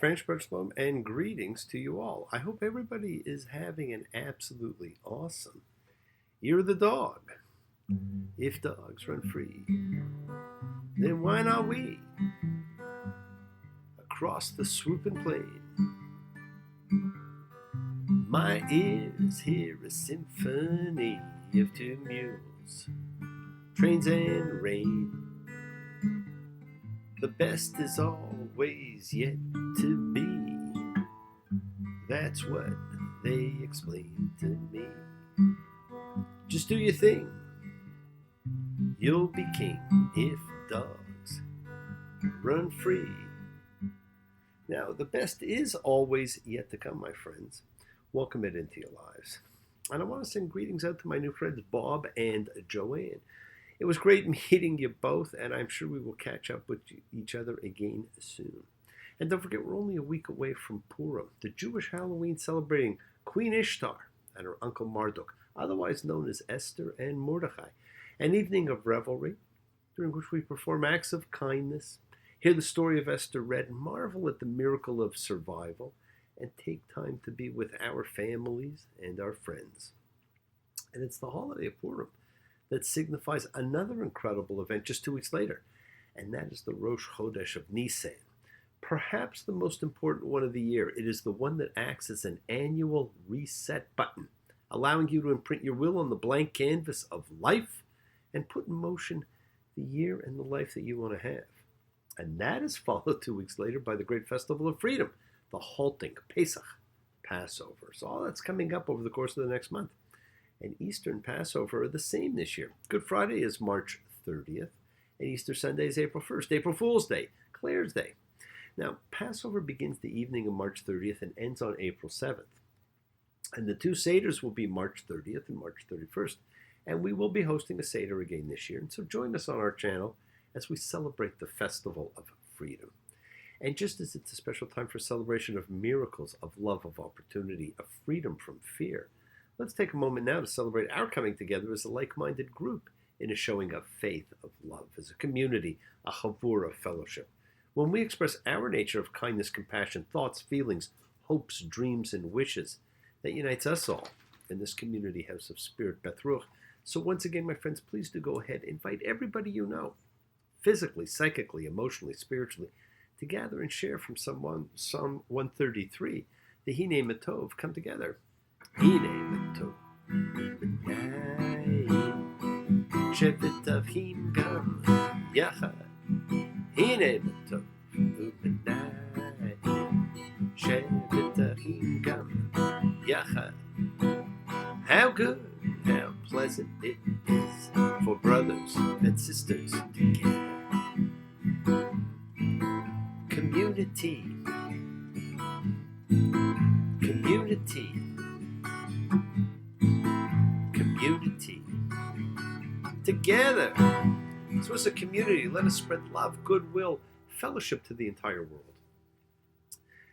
French Shalom, and greetings to you all. I hope everybody is having an absolutely awesome Year of the Dog. If dogs run free, then why not we? Across the swooping plain, my ears hear a symphony of two mules, trains and rain. The best is always yet to be. That's what they explain to me. Just do your thing. You'll be king if dogs run free. Now, the best is always yet to come, my friends. Welcome it into your lives. And I want to send greetings out to my new friends, Bob and Joanne. It was great meeting you both, and I'm sure we will catch up with each other again soon. And don't forget, we're only a week away from Purim, the Jewish Halloween celebrating Queen Ishtar and her uncle Marduk, otherwise known as Esther and Mordechai, an evening of revelry during which we perform acts of kindness, hear the story of Esther read, marvel at the miracle of survival, and take time to be with our families and our friends. And it's the holiday of Purim that signifies another incredible event just 2 weeks later, and that is the Rosh Chodesh of Nisan. Perhaps the most important one of the year. It is the one that acts as an annual reset button, allowing you to imprint your will on the blank canvas of life and put in motion the year and the life that you want to have. And that is followed 2 weeks later by the great festival of freedom, the halting, Pesach, Passover. So all that's coming up over the course of the next month. And Easter and Passover are the same this year. Good Friday is March 30th, and Easter Sunday is April 1st, April Fool's Day, Clare's Day. Now, Passover begins the evening of March 30th and ends on April 7th. And the two Seders will be March 30th and March 31st. And we will be hosting a Seder again this year. And so join us on our channel as we celebrate the Festival of Freedom. And just as it's a special time for celebration of miracles, of love, of opportunity, of freedom from fear, let's take a moment now to celebrate our coming together as a like-minded group in a showing of faith, of love, as a community, a chavura fellowship. When we express our nature of kindness, compassion, thoughts, feelings, hopes, dreams, and wishes, that unites us all in this community house of Spirit, Beth Ruach. So once again, my friends, please do go ahead, invite everybody you know, physically, psychically, emotionally, spiritually, to gather and share from Psalm 133, the Hine Matov, come together. Hine Matov, Shevet Avim Gam Yachad. Hine Matov, Shevet Avim Gam Yachad. How good, how pleasant it is for brothers and sisters together. Community, community, community, together. So as a community, let us spread love, goodwill, fellowship to the entire world.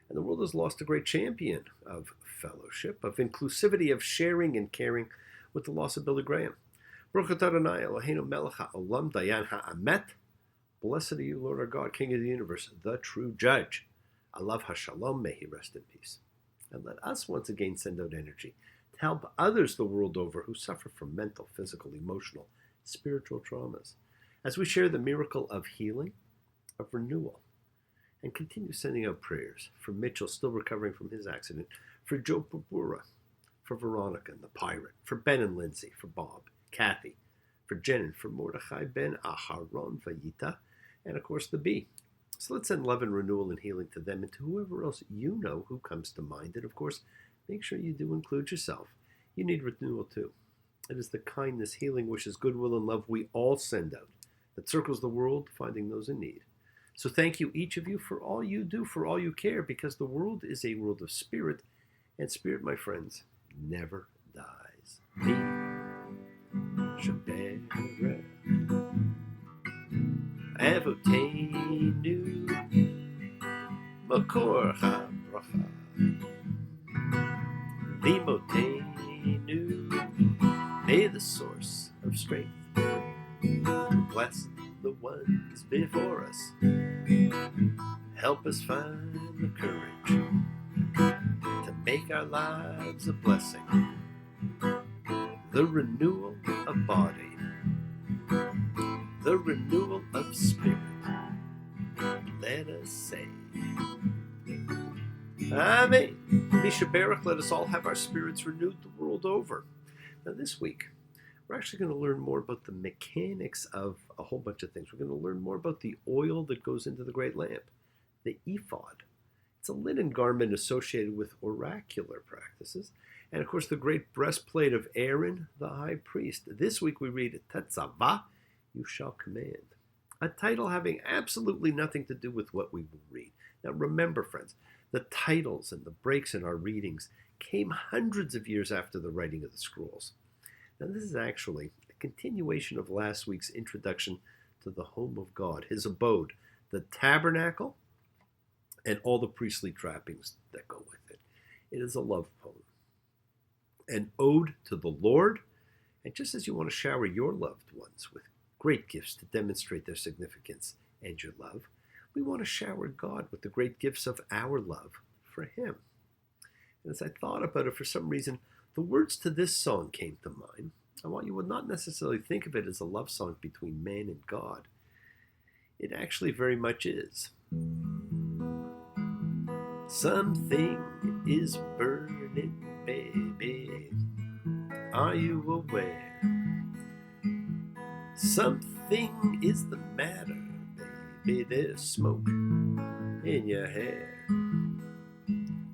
And the world has lost a great champion of fellowship, of inclusivity, of sharing and caring with the loss of Billy Graham. Baruch atah Adonai Eloheinu melech ha'olam dayan ha'amet. Blessed are you, Lord our God, King of the universe, the true judge. Alav hashalom, may he rest in peace. And let us once again send out energy to help others the world over who suffer from mental, physical, emotional, spiritual traumas, as we share the miracle of healing, of renewal, and continue sending out prayers for Mitchell, still recovering from his accident, for Joe Babura, for Veronica and the pirate, for Ben and Lindsay, for Bob, Kathy, for Jen, for Mordechai ben Aharon Vayita, and of course the bee. So let's send love and renewal and healing to them and to whoever else you know who comes to mind. And of course, make sure you do include yourself. You need renewal too. It is the kindness, healing, wishes, goodwill, and love we all send out that circles the world, finding those in need. So thank you, each of you, for all you do, for all you care, because the world is a world of spirit, and spirit, my friends, never dies. Me, Shabbat, Avoteinu, Makor HaBracha, Limotenu, may the source of strength bless the ones before us. Help us find the courage our lives a blessing. The renewal of body, the renewal of spirit. Let us say, Amen. Misha Baruch, let us all have our spirits renewed the world over. Now this week, we're actually going to learn more about the mechanics of a whole bunch of things. We're going to learn more about the oil that goes into the great lamp, the ephod. It's a linen garment associated with oracular practices. And of course, the great breastplate of Aaron, the high priest. This week we read, tetzavah, you shall command. A title having absolutely nothing to do with what we will read. Now remember, friends, the titles and the breaks in our readings came hundreds of years after the writing of the scrolls. Now this is actually a continuation of last week's introduction to the home of God, his abode, the tabernacle, and all the priestly trappings that go with it. It is a love poem, an ode to the Lord, and just as you want to shower your loved ones with great gifts to demonstrate their significance and your love, we want to shower God with the great gifts of our love for him. And as I thought about it, for some reason, the words to this song came to mind. I want you would not necessarily think of it as a love song between man and God. It actually very much is. Something is burning, baby. Are you aware? Something is the matter, baby. There's smoke in your hair.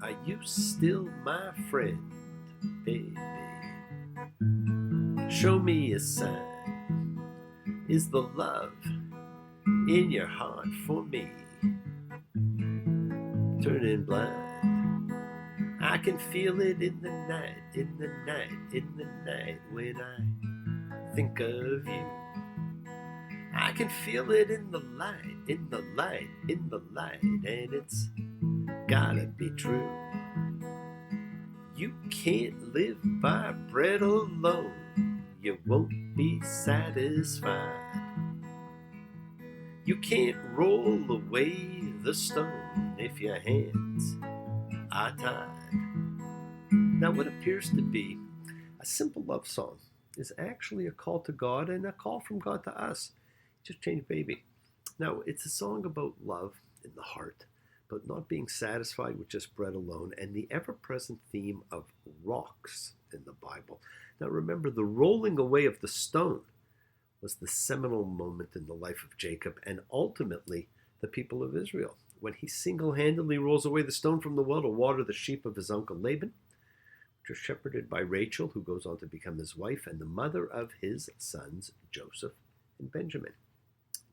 Are you still my friend, baby? Show me a sign. Is the love in your heart for me turning blind? I can feel it in the night, in the night, in the night when I think of you. I can feel it in the light, in the light, in the light, and it's gotta be true. You can't live by bread alone. You won't be satisfied. You can't roll away the stone if your hands are tied. Now, what appears to be a simple love song is actually a call to God and a call from God to us. Just change baby. Now, it's a song about love in the heart, but not being satisfied with just bread alone, and the ever-present theme of rocks in the Bible. Now remember, the rolling away of the stone was the seminal moment in the life of Jacob and ultimately the people of Israel, when he single-handedly rolls away the stone from the well to water the sheep of his uncle Laban, which are shepherded by Rachel, who goes on to become his wife and the mother of his sons Joseph and Benjamin.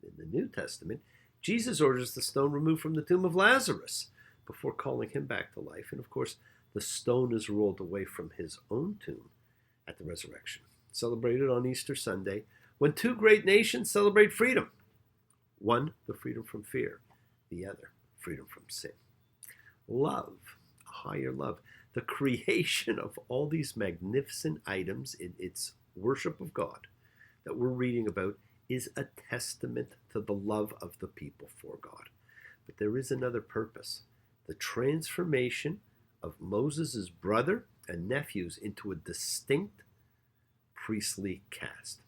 In the New Testament, Jesus orders the stone removed from the tomb of Lazarus before calling him back to life. And of course, the stone is rolled away from his own tomb at the resurrection, celebrated on Easter Sunday, when two great nations celebrate freedom. One, the freedom from fear. The other, freedom from sin. Love, a higher love, the creation of all these magnificent items in its worship of God that we're reading about is a testament to the love of the people for God. But there is another purpose, the transformation of Moses' brother and nephews into a distinct priestly caste.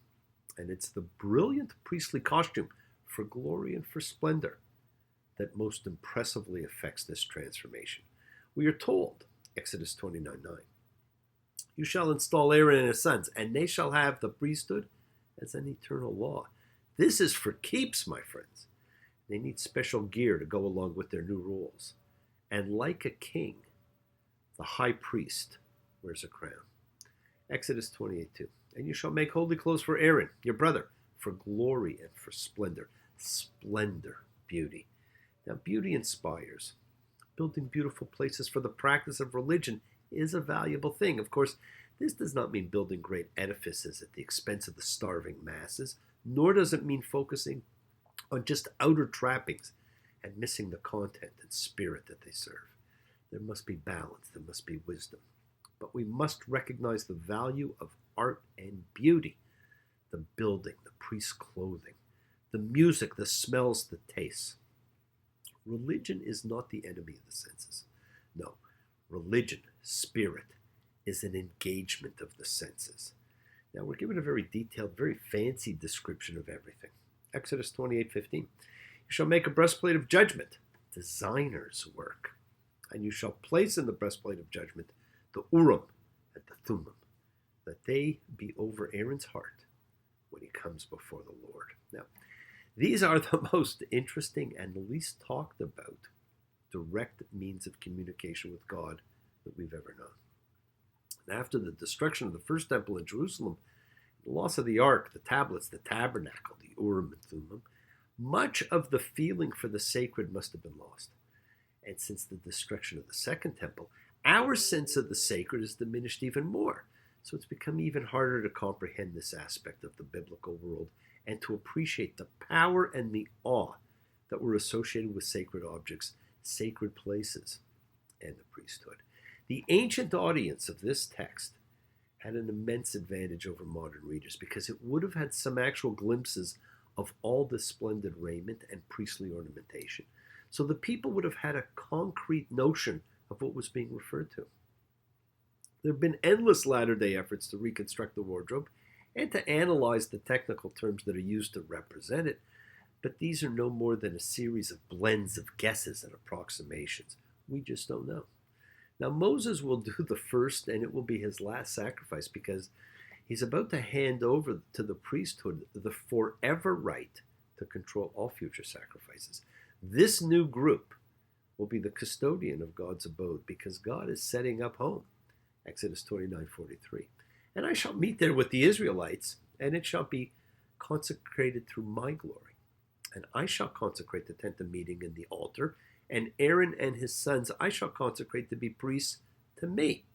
And it's the brilliant priestly costume for glory and for splendor that most impressively affects this transformation. We are told, Exodus 29:9, you shall install Aaron and his sons, and they shall have the priesthood as an eternal law. This is for keeps, my friends. They need special gear to go along with their new roles. And like a king, the high priest wears a crown. Exodus 28:2. And you shall make holy clothes for Aaron, your brother, for glory and for splendor. Splendor, beauty. Now, beauty inspires. Building beautiful places for the practice of religion is a valuable thing. Of course, this does not mean building great edifices at the expense of the starving masses, nor does it mean focusing on just outer trappings and missing the content and spirit that they serve. There must be balance, there must be wisdom. But we must recognize the value of art and beauty, the building, the priest's clothing, the music, the smells, the tastes. Religion is not the enemy of the senses. No, religion spirit is an engagement of the senses. Now we're given a very detailed, very fancy description of everything. Exodus 28:15. You shall make a breastplate of judgment, designer's work, and you shall place in the breastplate of judgment the Urim and the Thummim, that they be over Aaron's heart when he comes before the Lord. Now, these are the most interesting and least talked about direct means of communication with God that we've ever known. And after the destruction of the first temple in Jerusalem, the loss of the ark, the tablets, the tabernacle, the Urim and Thummim, much of the feeling for the sacred must have been lost. And since the destruction of the second temple, our sense of the sacred is diminished even more. So it's become even harder to comprehend this aspect of the biblical world and to appreciate the power and the awe that were associated with sacred objects, sacred places, and the priesthood. The ancient audience of this text had an immense advantage over modern readers because it would have had some actual glimpses of all this splendid raiment and priestly ornamentation. So the people would have had a concrete notion of what was being referred to. There have been endless latter-day efforts to reconstruct the wardrobe and to analyze the technical terms that are used to represent it, but these are no more than a series of blends of guesses and approximations. We just don't know. Now Moses will do the first, and it will be his last sacrifice because he's about to hand over to the priesthood the forever right to control all future sacrifices. This new group will be the custodian of God's abode because God is setting up home. Exodus 29:43. And I shall meet there with the Israelites, and it shall be consecrated through my glory. And I shall consecrate the tent of meeting and the altar, and Aaron and his sons I shall consecrate to be priests to me.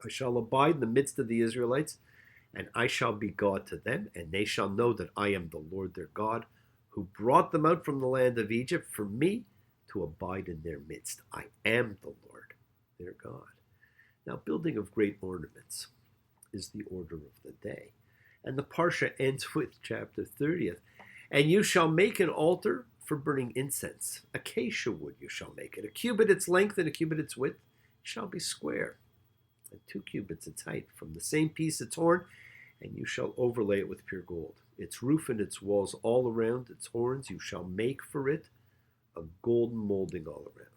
I shall abide in the midst of the Israelites, and I shall be God to them, and they shall know that I am the Lord their God, who brought them out from the land of Egypt for me to abide in their midst. I am the Lord their God. Now, building of great ornaments is the order of the day. And the Parsha ends with chapter 30th. And you shall make an altar for burning incense. Acacia wood you shall make it. A cubit its length and a cubit its width shall be square, and 2 cubits its height. From the same piece its horn, and you shall overlay it with pure gold. Its roof and its walls all around, its horns you shall make for it a golden molding all around.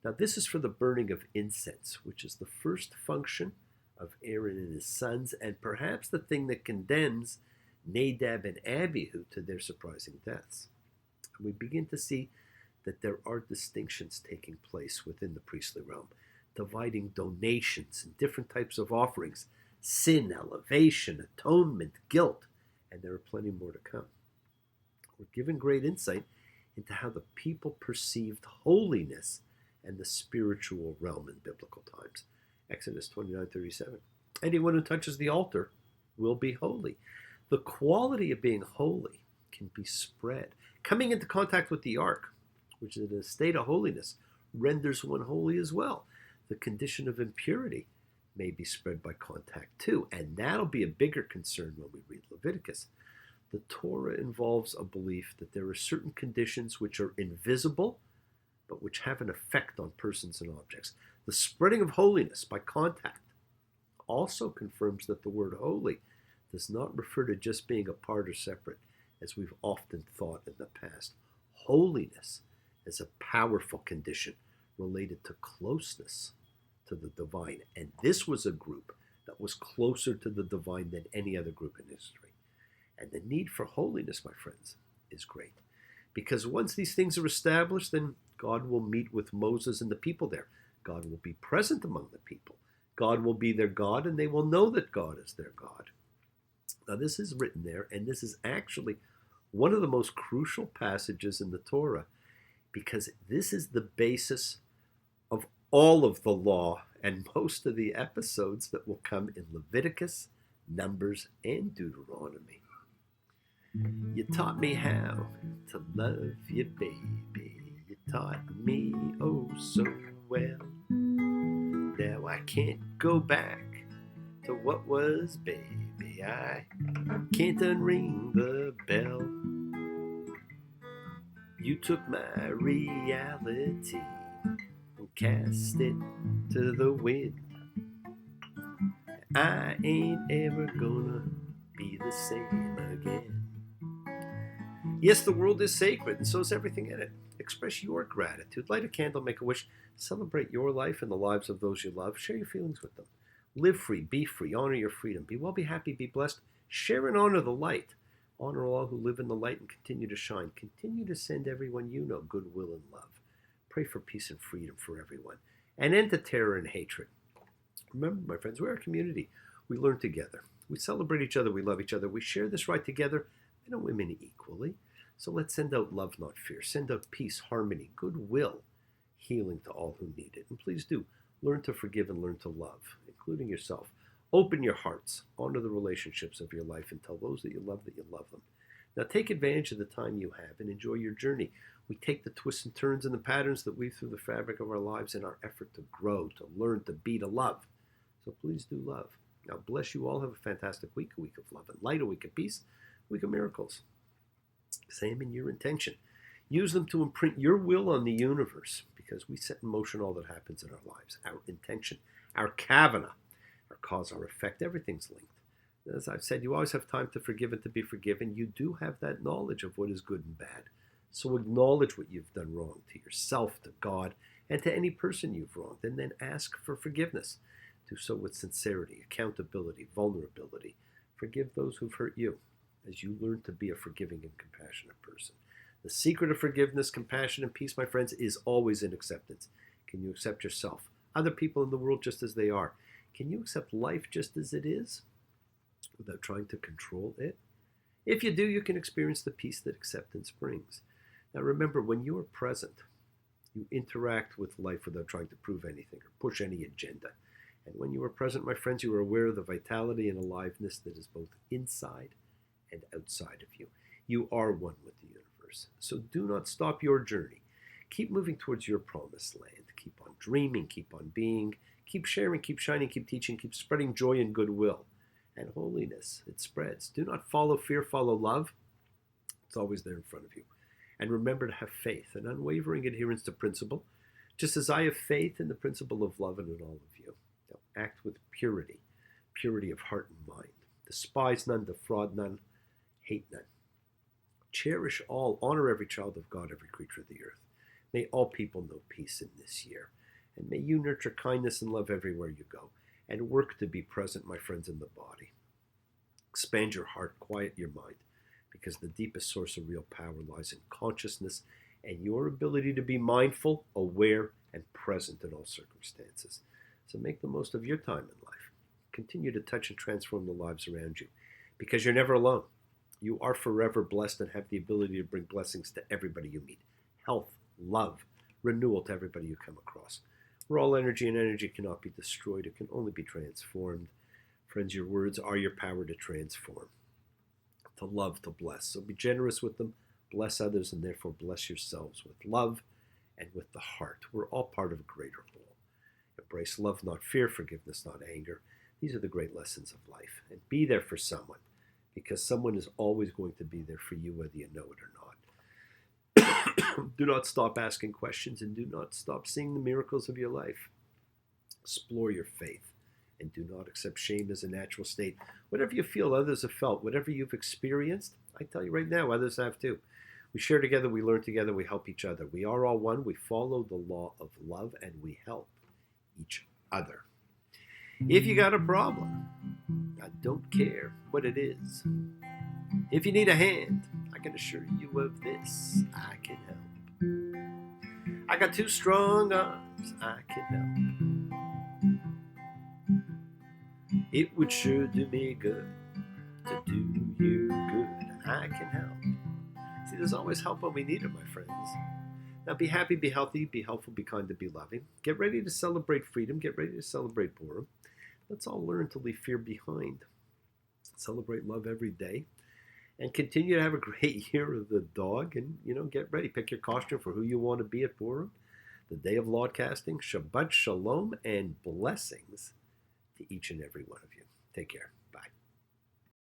Now this is for the burning of incense, which is the first function of Aaron and his sons, and perhaps the thing that condemns Nadab and Abihu to their surprising deaths. And we begin to see that there are distinctions taking place within the priestly realm, dividing donations and different types of offerings, sin, elevation, atonement, guilt, and there are plenty more to come. We're given great insight into how the people perceived holiness and the spiritual realm in biblical times. Exodus 29:37. Anyone who touches the altar will be holy. The quality of being holy can be spread. Coming into contact with the ark, which is in a state of holiness, renders one holy as well. The condition of impurity may be spread by contact too, and that'll be a bigger concern when we read Leviticus. The Torah involves a belief that there are certain conditions which are invisible, but which have an effect on persons and objects. The spreading of holiness by contact also confirms that the word holy does not refer to just being apart or separate, as we've often thought in the past. Holiness is a powerful condition related to closeness to the divine, and this was a group that was closer to the divine than any other group in history. And the need for holiness, my friends, is great, because once these things are established, then God will meet with Moses and the people there. God will be present among the people. God will be their God, and they will know that God is their God. Now, this is written there, and this is actually one of the most crucial passages in the Torah, because this is the basis of all of the law and most of the episodes that will come in Leviticus, Numbers, and Deuteronomy. You taught me how to love you, baby. You taught me oh so well. Now I can't go back to what was, baby. I can't unring the bell. You took my reality and cast it to the wind. I ain't ever gonna be the same again. Yes, the world is sacred, and so is everything in it. Express your gratitude. Light a candle, make a wish. Celebrate your life and the lives of those you love. Share your feelings with them. Live free, be free, honor your freedom. Be well, be happy, be blessed. Share and honor the light. Honor all who live in the light and continue to shine. Continue to send everyone you know goodwill and love. Pray for peace and freedom for everyone. And end the terror and hatred. Remember, my friends, we're a community. We learn together. We celebrate each other. We love each other. We share this right together, men and women equally. So let's send out love, not fear. Send out peace, harmony, goodwill, healing to all who need it. And please do learn to forgive and learn to love, including yourself. Open your hearts, honor the relationships of your life, and tell those that you love them. Now take advantage of the time you have and enjoy your journey. We take the twists and turns and the patterns that weave through the fabric of our lives in our effort to grow, to learn, to be, to love. So please do love. Now bless you all. Have a fantastic week, a week of love and light, a week of peace, a week of miracles. Examine your intention. Use them to imprint your will on the universe, because we set in motion all that happens in our lives. Our intention, our kavana, our cause, our effect, everything's linked. As I've said, you always have time to forgive and to be forgiven. You do have that knowledge of what is good and bad. So acknowledge what you've done wrong to yourself, to God, and to any person you've wronged, and then ask for forgiveness. Do so with sincerity, accountability, vulnerability. Forgive those who've hurt you as you learn to be a forgiving and compassionate person. The secret of forgiveness, compassion, and peace, my friends, is always in acceptance. Can you accept yourself, other people in the world just as they are? Can you accept life just as it is without trying to control it? If you do, you can experience the peace that acceptance brings. Now remember, when you are present, you interact with life without trying to prove anything or push any agenda. And when you are present, my friends, you are aware of the vitality and aliveness that is both inside and outside of you. You are one with the universe. So do not stop your journey. Keep moving towards your promised land. Keep on dreaming, keep on being, keep sharing, keep shining, keep teaching, keep spreading joy and goodwill. And holiness, it spreads. Do not follow fear, follow love. It's always there in front of you. And remember to have faith, an unwavering adherence to principle, just as I have faith in the principle of love and in all of you. Now, act with purity, purity of heart and mind. Despise none, defraud none, hate none. Cherish all, honor every child of God, every creature of the earth. May all people know peace in this year. And may you nurture kindness and love everywhere you go. And work to be present, my friends, in the body. Expand your heart, quiet your mind, because the deepest source of real power lies in consciousness and your ability to be mindful, aware, and present in all circumstances. So make the most of your time in life. Continue to touch and transform the lives around you, because you're never alone. You are forever blessed and have the ability to bring blessings to everybody you meet. Health, love, renewal to everybody you come across. We're all energy, and energy cannot be destroyed. It can only be transformed. Friends, your words are your power to transform, to love, to bless. So be generous with them, bless others, and therefore bless yourselves with love and with the heart. We're all part of a greater whole. Embrace love, not fear, forgiveness, not anger. These are the great lessons of life. And be there for someone, because someone is always going to be there for you, whether you know it or not. Do not stop asking questions, and do not stop seeing the miracles of your life. Explore your faith, and do not accept shame as a natural state. Whatever you feel others have felt, whatever you've experienced, I tell you right now, others have too. We share together, we learn together, we help each other. We are all one. We follow the law of love, and we help each other. If you got a problem, I don't care what it is. If you need a hand, I can assure you of this: I can help. I got two strong arms, I can help. It would sure do me good to do you good. I can help. See, there's always help when we need it, my friends. Now be happy, be healthy, be helpful, be kind, and be loving. Get ready to celebrate freedom. Get ready to celebrate Purim. Let's all learn to leave fear behind. Celebrate love every day. And continue to have a great year of the dog. And, get ready. Pick your costume for who you want to be at Purim. The day of law casting. Shabbat shalom and blessings to each and every one of you. Take care.